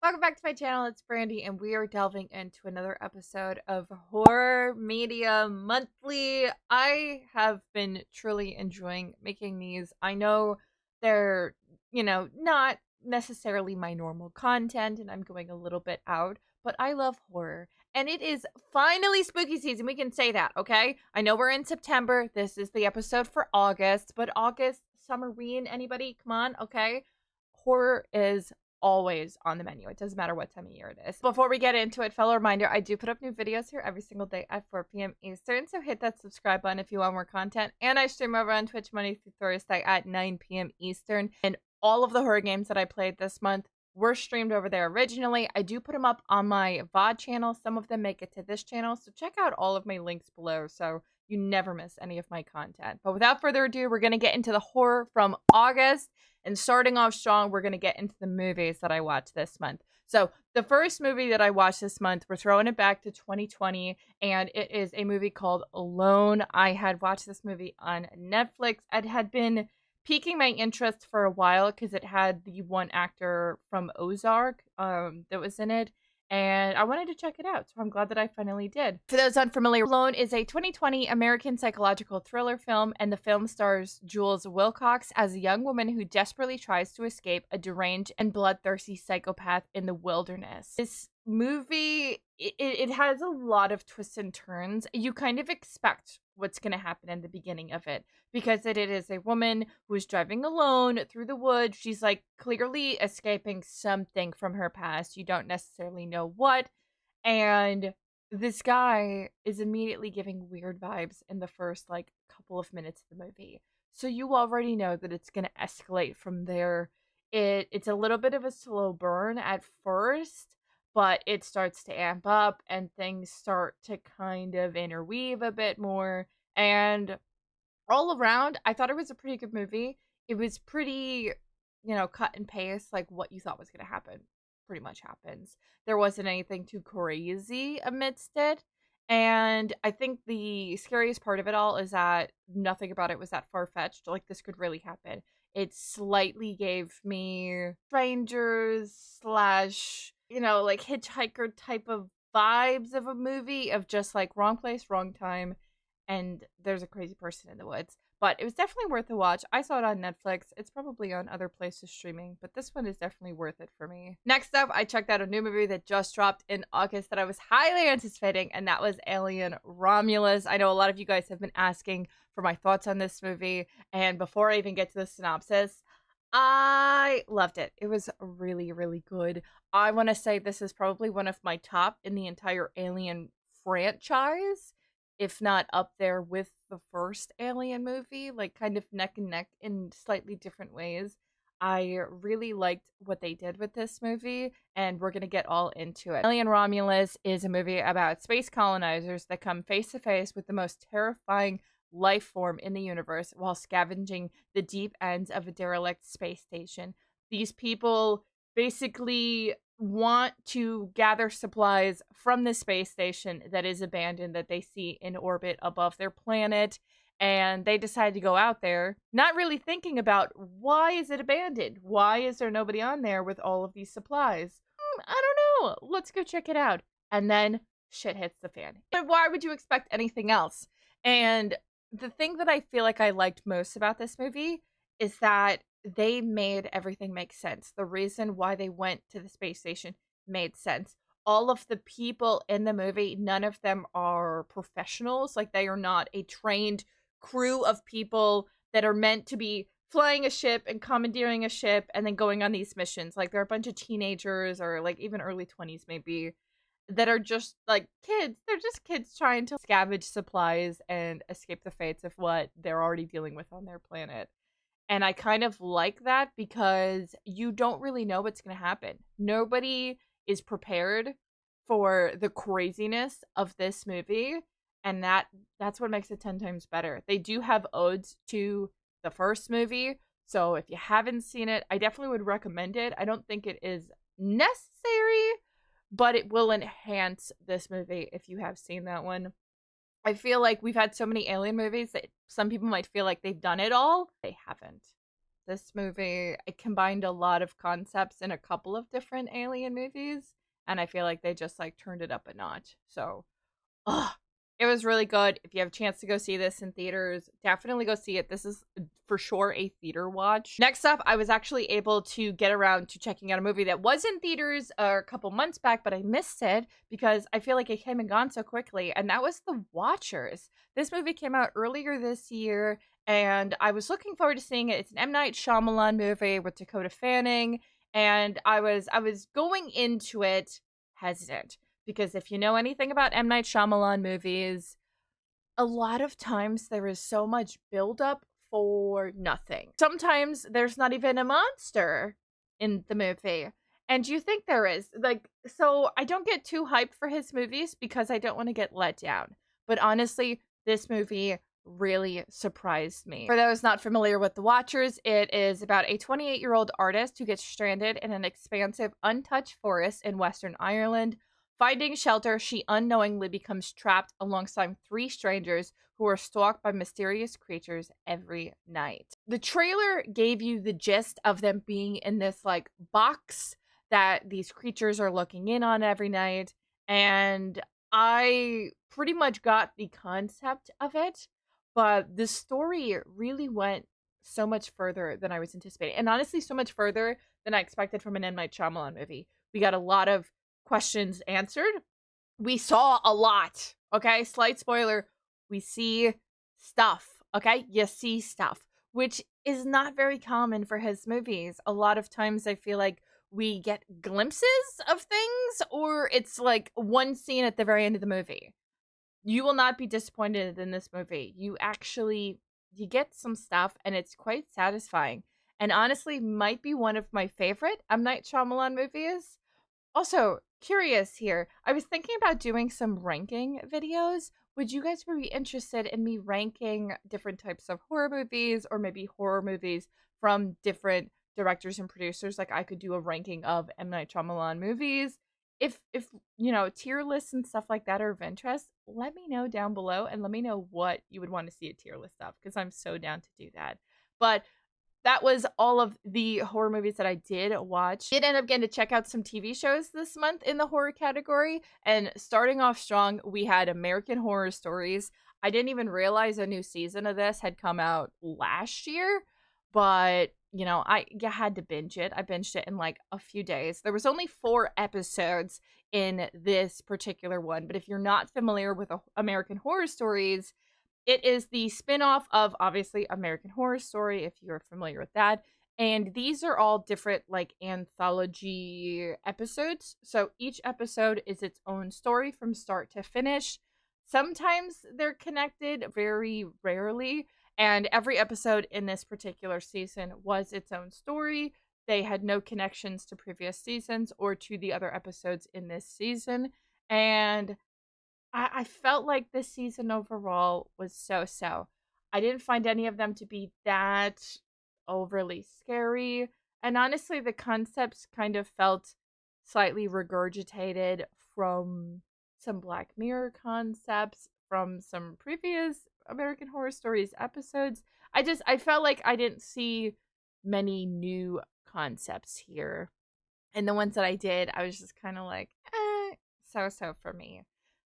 Welcome back to my channel. It's Brandy, and we are delving into another episode of Horror Media Monthly. I have been truly enjoying making these. I know they're, not necessarily my normal content, and I'm going a little bit out, but I love horror. And it is finally spooky season. We can say that, okay? I know we're in September. This is the episode for August, but August, summerween, anybody? Come on, okay? Horror is always on the menu. It doesn't matter what time of year it is. Before we get into it, fellow reminder, I do put up new videos here every single day at 4 p.m. Eastern, so hit that subscribe button if you want more content. And I stream over on Twitch Monday through Thursday at 9 p.m. Eastern. And all of the horror games that I played this month were streamed over there originally. I do put them up on my VOD channel. Some of them make it to this channel, so check out all of my links below so you never miss any of my content. But without further ado, we're going to get into the horror from August. And starting off strong, we're going to get into the movies that I watched this month. So the first movie that I watched this month, we're throwing it back to 2020, and it is a movie called Alone. I had watched this movie on Netflix. It had been piquing my interest for a while because it had the one actor from Ozark that was in it. And I wanted to check it out, so I'm glad that I finally did. For those unfamiliar, Alone is a 2020 American psychological thriller film, and the film stars Jules Wilcox as a young woman who desperately tries to escape a deranged and bloodthirsty psychopath in the wilderness. This movie, it has a lot of twists and turns. You kind of expect what's going to happen in the beginning of it because it is a woman who's driving alone through the woods. She's like clearly escaping something from her past. You don't necessarily know what. And this guy is immediately giving weird vibes in the first like couple of minutes of the movie. So you already know that it's going to escalate from there. It's a little bit of a slow burn at first, but it starts to amp up and things start to kind of interweave a bit more. And all around, I thought it was a pretty good movie. It was pretty, cut and paste, like what you thought was going to happen pretty much happens. There wasn't anything too crazy amidst it. And I think the scariest part of it all is that nothing about it was that far-fetched. Like, this could really happen. It slightly gave me strangers slash, like hitchhiker type of vibes of a movie of just like wrong place, wrong time, and there's a crazy person in the woods. But it was definitely worth a watch. I saw it on Netflix. It's probably on other places streaming, but this one is definitely worth it for me. Next up, I checked out a new movie that just dropped in August that I was highly anticipating, and that was Alien Romulus. I know a lot of you guys have been asking for my thoughts on this movie, and before I even get to the synopsis, I loved it. It was really, really good. I want to say this is probably one of my top in the entire Alien franchise, if not up there with the first Alien movie, like kind of neck and neck in slightly different ways. I really liked what they did with this movie, and we're going to get all into it. Alien Romulus is a movie about space colonizers that come face to face with the most terrifying life form in the universe while scavenging the deep ends of a derelict space station. These people basically want to gather supplies from the space station that is abandoned that they see in orbit above their planet, and they decide to go out there not really thinking about why is it abandoned, why is there nobody on there with all of these supplies. I don't know, let's go check it out. And then shit hits the fan. But why would you expect anything else? And the thing that I feel like I liked most about this movie is that they made everything make sense. The reason why they went to the space station made sense. All of the people in the movie, none of them are professionals. Like, they are not a trained crew of people that are meant to be flying a ship and commandeering a ship and then going on these missions. Like, they're a bunch of teenagers or like even early 20s maybe that are just like kids. They're just kids trying to scavenge supplies and escape the fates of what they're already dealing with on their planet. And I kind of like that because you don't really know what's going to happen. Nobody is prepared for the craziness of this movie, and that's what makes it 10 times better. They do have odes to the first movie, so if you haven't seen it, I definitely would recommend it. I don't think it is necessary, but it will enhance this movie if you have seen that one. I feel like we've had so many Alien movies that some people might feel like they've done it all. They haven't. This movie, it combined a lot of concepts in a couple of different alien movies, and I feel like they just like turned it up a notch. So, ugh, it was really good. If you have a chance to go see this in theaters, definitely go see it. This is for sure a theater watch. Next up, I was actually able to get around to checking out a movie that was in theaters a couple months back, but I missed it because I feel like it came and gone so quickly, and that was The Watchers. This movie came out earlier this year, and I was looking forward to seeing it. It's an M. Night Shyamalan movie with Dakota Fanning, and I was going into it hesitant because if you know anything about M. Night Shyamalan movies, a lot of times there is so much buildup for nothing. Sometimes there's not even a monster in the movie. And you think there is. Like, so I don't get too hyped for his movies because I don't want to get let down. But honestly, this movie really surprised me. For those not familiar with The Watchers, it is about a 28-year-old artist who gets stranded in an expansive, untouched forest in Western Ireland. Finding shelter, she unknowingly becomes trapped alongside three strangers who are stalked by mysterious creatures every night. The trailer gave you the gist of them being in this like box that these creatures are looking in on every night, and I pretty much got the concept of it, but the story really went so much further than I was anticipating, and honestly so much further than I expected from an M. Night Shyamalan movie. We got a lot of questions answered. We saw a lot. Okay, slight spoiler. We see stuff. Okay, you see stuff, which is not very common for his movies. A lot of times I feel like we get glimpses of things, or it's like one scene at the very end of the movie. You will not be disappointed in this movie. You get some stuff, and it's quite satisfying, and honestly might be one of my favorite M. Night Shyamalan movies. Also, curious here. I was thinking about doing some ranking videos. Would you guys be interested in me ranking different types of horror movies, or maybe horror movies from different directors and producers? Like I could do a ranking of M. Night Shyamalan movies. If you know, tier lists and stuff like that are of interest, let me know down below and let me know what you would want to see a tier list of, because I'm so down to do that. But that was all of the horror movies that I did watch. Did end up getting to check out some TV shows this month in the horror category. And starting off strong, we had American Horror Stories. I didn't even realize a new season of this had come out last year, but you know, you had to binge it. I binged it in like a few days. There was only 4 episodes in this particular one, but if you're not familiar with American Horror Stories, it is the spin-off of obviously American Horror Story, if you're familiar with that. And these are all different like anthology episodes. So each episode is its own story from start to finish. Sometimes they're connected, very rarely. And every episode in this particular season was its own story. They had no connections to previous seasons or to the other episodes in this season. And I felt like this season overall was so. I didn't find any of them to be that overly scary. And honestly, the concepts kind of felt slightly regurgitated from some Black Mirror concepts, from some previous American Horror Stories episodes. I felt like I didn't see many new concepts here. And the ones that I did, I was just kind of like, so for me.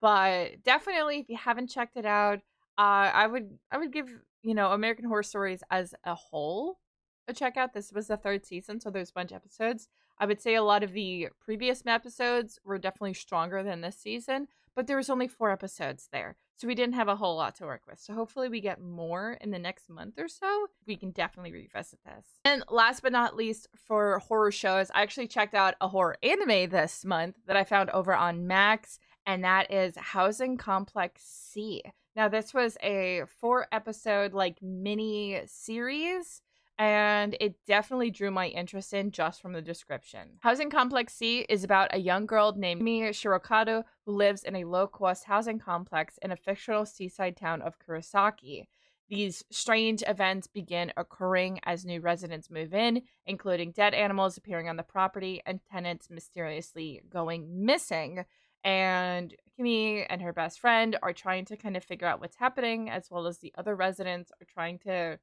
But definitely, if you haven't checked it out, I would give, you know, American Horror Stories as a whole a check out. This was the 3rd season, so there's a bunch of episodes. I would say a lot of the previous episodes were definitely stronger than this season, but there was only 4 episodes there, so we didn't have a whole lot to work with. So hopefully we get more in the next month or so. We can definitely revisit this. And last but not least, for horror shows, I actually checked out a horror anime this month that I found over on Max, and that is Housing Complex C. Now, this was a 4-episode like mini series, and it definitely drew my interest in just from the description. Housing Complex C is about a young girl named Mi Shirokado who lives in a low-cost housing complex in a fictional seaside town of Kurosaki. These strange events begin occurring as new residents move in, including dead animals appearing on the property and tenants mysteriously going missing. And Kimi and her best friend are trying to kind of figure out what's happening, as well as the other residents are trying to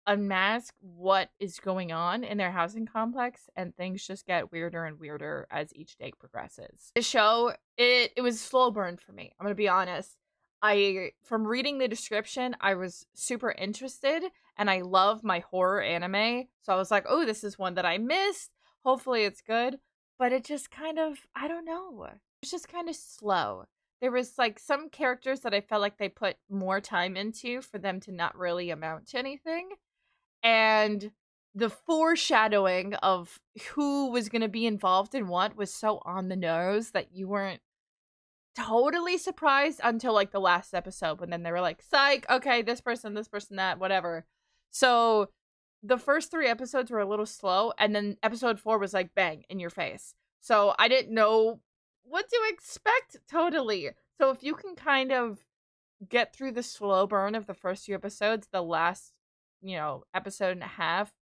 unmask what is going on in their housing complex, and things just get weirder and weirder as each day progresses. The show, it was a slow burn for me. I'm gonna be honest. From reading the description, I was super interested, and I love my horror anime, so I was like, oh, this is one that I missed. Hopefully it's good. But it just kind of, I don't know. It's just kind of slow. There was like some characters that I felt like they put more time into for them to not really amount to anything. And the foreshadowing of who was going to be involved in what was so on the nose that you weren't totally surprised until like the last episode, when then they were like, psych, okay, this person, that, whatever. So the first 3 episodes were a little slow, and then episode 4 was like bang in your face. So I didn't know what to expect totally. So if you can kind of get through the slow burn of the first few episodes, the last, episode and a half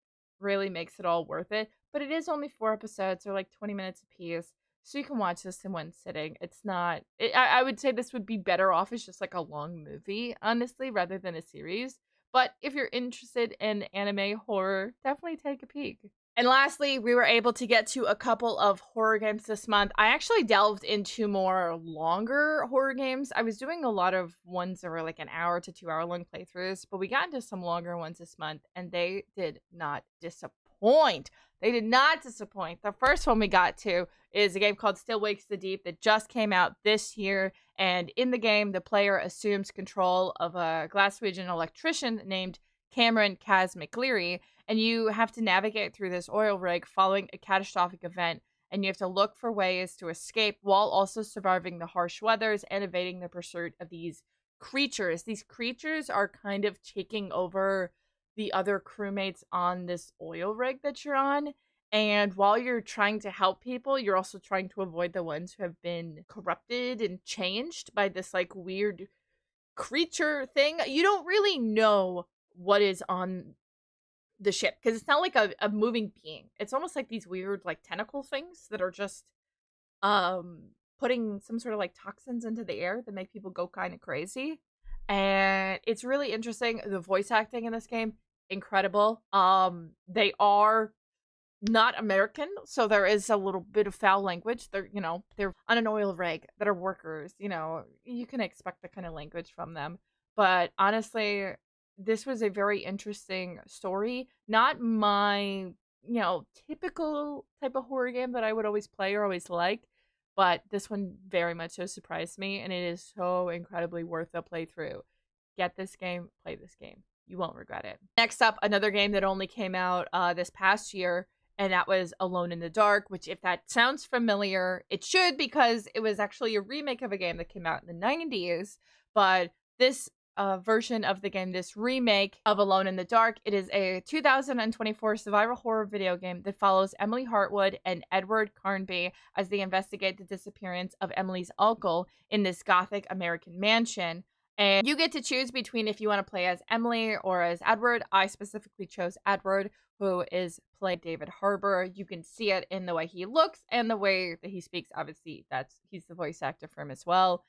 really makes it all worth it. But it is only 4 episodes, or like 20 minutes apiece. So you can watch this in one sitting. It's not, I would say this would be better off as just like a long movie, honestly, rather than a series. But if you're interested in anime horror, definitely take a peek. And lastly, we were able to get to a couple of horror games this month. I actually delved into more longer horror games. I was doing a lot of ones that were like an hour to 2 hour long playthroughs, but we got into some longer ones this month, and they did not disappoint. They did not disappoint. The first one we got to is a game called Still Wakes the Deep that just came out this year. And in the game, the player assumes control of a Glaswegian electrician named Cameron Kaz McLeary, and you have to navigate through this oil rig following a catastrophic event, and you have to look for ways to escape while also surviving the harsh weathers and evading the pursuit of these creatures. These creatures are kind of taking over the other crewmates on this oil rig that you're on. And while you're trying to help people, you're also trying to avoid the ones who have been corrupted and changed by this like weird creature thing. You don't really know what is on the ship because it's not like a moving being. It's almost like these weird like tentacle things that are just putting some sort of like toxins into the air that make people go kind of crazy. And it's really interesting. The voice acting in this game, incredible. They are not American, so there is a little bit of foul language. They're on an oil rig that are workers. You can expect that kind of language from them. But honestly, this was a very interesting story. Not my, typical type of horror game that I would always play or always like, but this one very much so surprised me, and it is so incredibly worth a playthrough. Get this game, play this game. You won't regret it. Next up, another game that only came out this past year, and that was Alone in the Dark, which if that sounds familiar, it should, because it was actually a remake of a game that came out in the 90s. But this version of the game, this remake of Alone in the Dark, it is a 2024 survival horror video game that follows Emily Hartwood and Edward Carnby as they investigate the disappearance of Emily's uncle in this gothic American mansion. And you get to choose between if you want to play as Emily or as Edward. I specifically chose Edward, who is played David Harbour. You can see it in the way he looks and the way that he speaks. Obviously, he's the voice actor for him as well.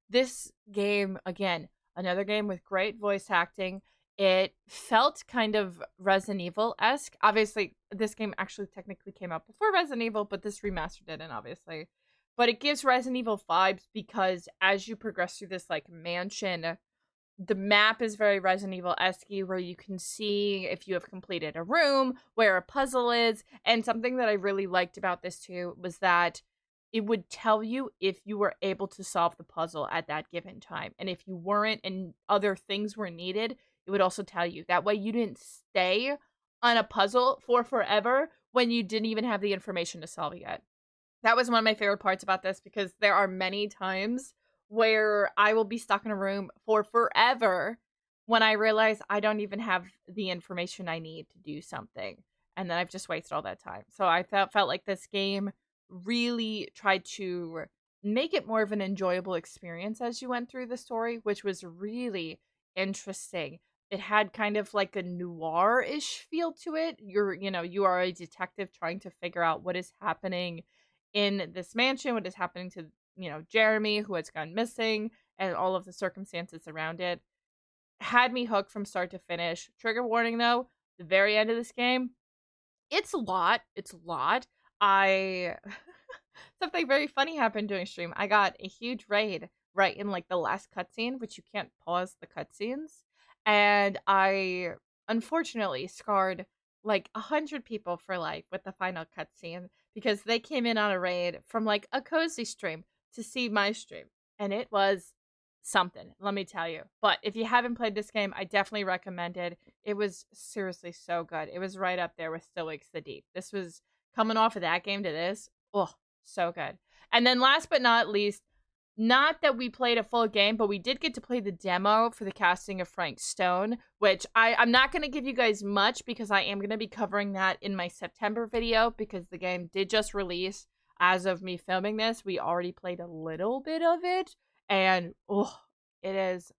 This game, again, another game with great voice acting. It felt kind of Resident Evil-esque. Obviously, this game actually technically came out before Resident Evil, but this remastered it, and obviously. But it gives Resident Evil vibes because as you progress through this like mansion, the map is very Resident Evil-esque, where you can see if you have completed a room, where a puzzle is. And something that I really liked about this too was that it would tell you if you were able to solve the puzzle at that given time. And if you weren't and other things were needed, it would also tell you. That way you didn't stay on a puzzle for forever when you didn't even have the information to solve it yet. That was one of my favorite parts about this, because there are many times where I will be stuck in a room for forever when I realize I don't even have the information I need to do something. And then I've just wasted all that time. So I felt like this game really tried to make it more of an enjoyable experience as you went through the story, which was really interesting. It had kind of like a noir-ish feel to it. You are a detective trying to figure out what is happening in this mansion, what is happening to, Jeremy, who has gone missing, and all of the circumstances around it. Had me hooked from start to finish. Trigger warning though, the very end of this game, it's a lot. It's a lot. I something very funny happened during stream. I got a huge raid right in like the last cutscene, which you can't pause the cutscenes, and I unfortunately scarred like 100 people for life with the final cutscene because they came in on a raid from like a cozy stream to see my stream, and it was something, let me tell you. But if you haven't played this game, I definitely recommend it. It was seriously so good. It was right up there with Still Wakes the Deep. This was coming off of that game to this. Oh, so good. And then last but not least, not that we played a full game, but we did get to play the demo for the casting of Frank Stone, which I'm not going to give you guys much because I am going to be covering that in my September video because the game did just release. As of me filming this, we already played a little bit of it, and oh, it is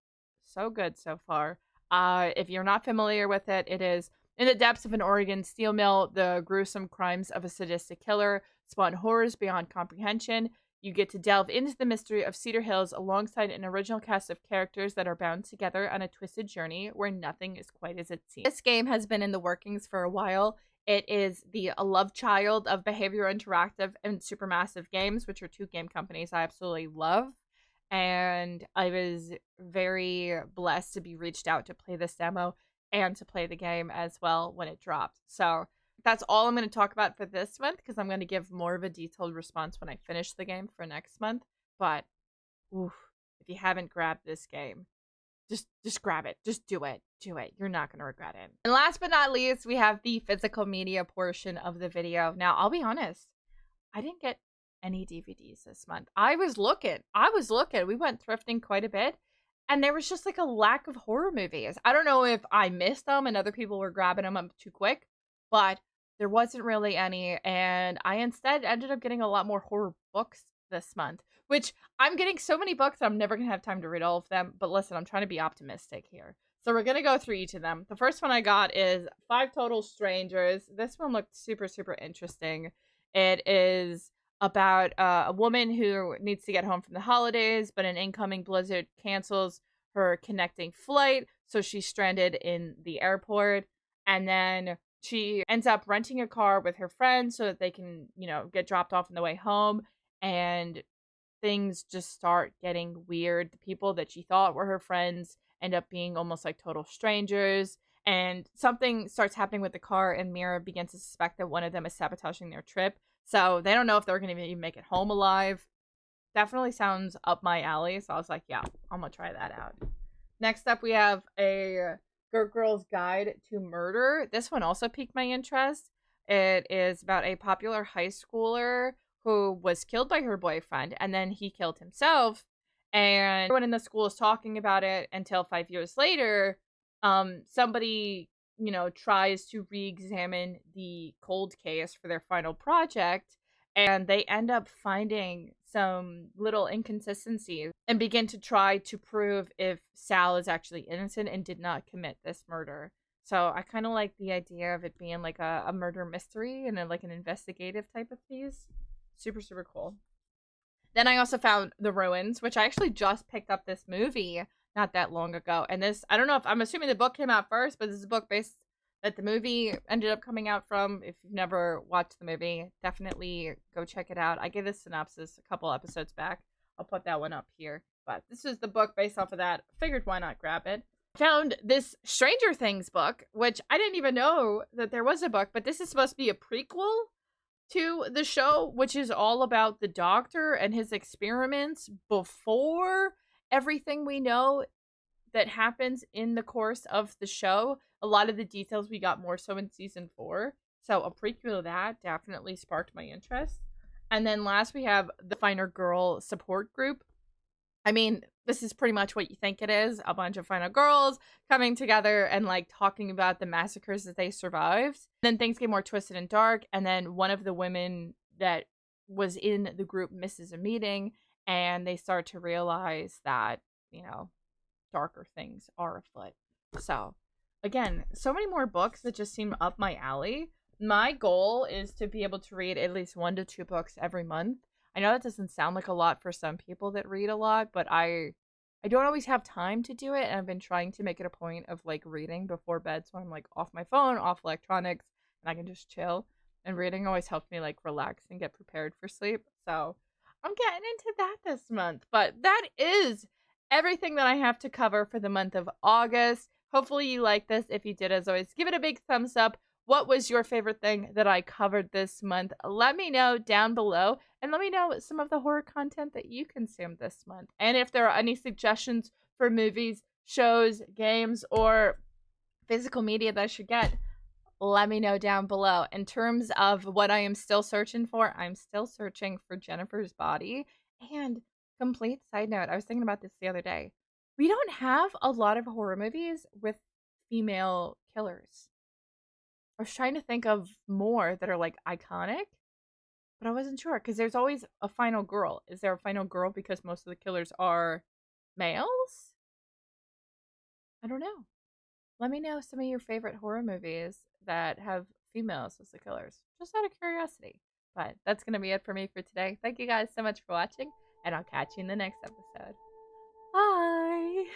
so good so far. If you're not familiar with it, it is in the depths of an Oregon steel mill, the gruesome crimes of a sadistic killer spawn horrors beyond comprehension. You get to delve into the mystery of Cedar Hills alongside an original cast of characters that are bound together on a twisted journey where nothing is quite as it seems. This game has been in the workings for a while. It is the love child of Behavioral Interactive and Supermassive Games, which are two game companies I absolutely love. And I was very blessed to be reached out to play this demo and to play the game as well when it dropped. So that's all I'm going to talk about for this month because I'm going to give more of a detailed response when I finish the game for next month. But oof, if you haven't grabbed this game, just grab it. Just do it. Do it. You're not going to regret it. And last but not least, we have the physical media portion of the video. Now, I'll be honest. I didn't get any DVDs this month. I was looking. We went thrifting quite a bit. And there was just like a lack of horror movies. I don't know if I missed them and other people were grabbing them up too quick. But there wasn't really any. And I instead ended up getting a lot more horror books this month. Which, I'm getting so many books, I'm never going to have time to read all of them. But listen, I'm trying to be optimistic here. So we're going to go through each of them. The first one I got is 5 Total Strangers. This one looked super, super interesting. It is about a woman who needs to get home from the holidays, but an incoming blizzard cancels her connecting flight. So she's stranded in the airport. And then she ends up renting a car with her friends so that they can, get dropped off on the way home. And things just start getting weird. The people that she thought were her friends end up being almost like total strangers. And something starts happening with the car, and Mira begins to suspect that one of them is sabotaging their trip. So they don't know if they're going to even make it home alive. Definitely sounds up my alley. So I was like, yeah, I'm going to try that out. Next up, we have a Good Girl's Guide to Murder. This one also piqued my interest. It is about a popular high schooler who was killed by her boyfriend, and then he killed himself. And everyone in the school is talking about it until 5 years later, somebody, tries to re-examine the cold case for their final project, and they end up finding some little inconsistencies and begin to try to prove if Sal is actually innocent and did not commit this murder. So I kind of like the idea of it being like a murder mystery and like an investigative type of piece. Super, super cool. Then I also found The Ruins, which I actually just picked up this movie not that long ago. And this, I don't know if, I'm assuming the book came out first, but this is a book based that the movie ended up coming out from. If you've never watched the movie, definitely go check it out. I gave this synopsis a couple episodes back. I'll put that one up here. But this is the book based off of that. Figured why not grab it. Found this Stranger Things book, which I didn't even know that there was a book, but this is supposed to be a prequel to the show, which is all about the doctor and his experiments before everything we know that happens in the course of the show. A lot of the details we got more so in season 4. So a prequel of that definitely sparked my interest. And then last we have the Finer Girl support group. I mean, this is pretty much what you think it is. A bunch of final girls coming together and like talking about the massacres that they survived. Then things get more twisted and dark. And then one of the women that was in the group misses a meeting, and they start to realize that, darker things are afoot. So again, so many more books that just seem up my alley. My goal is to be able to read at least 1 to 2 books every month. I know that doesn't sound like a lot for some people that read a lot, but I I don't always have time to do it, and I've been trying to make it a point of like reading before bed, so I'm like off my phone, off electronics, and I can just chill. And reading always helps me like relax and get prepared for sleep. So I'm getting into that this month. But that is everything that I have to cover for the month of August. Hopefully you like this. If you did, as always, give it a big thumbs up. What was your favorite thing that I covered this month? Let me know down below, and let me know some of the horror content that you consumed this month. And if there are any suggestions for movies, shows, games, or physical media that I should get, let me know down below. In terms of what I am still searching for, I'm still searching for Jennifer's body. And complete side note, I was thinking about this the other day. We don't have a lot of horror movies with female killers. I was trying to think of more that are like iconic, but I wasn't sure because there's always a final girl. Is there a final girl because most of the killers are males? I don't know. Let me know some of your favorite horror movies that have females as the killers, just out of curiosity. But that's going to be it for me for today. Thank you guys so much for watching, and I'll catch you in the next episode. Bye!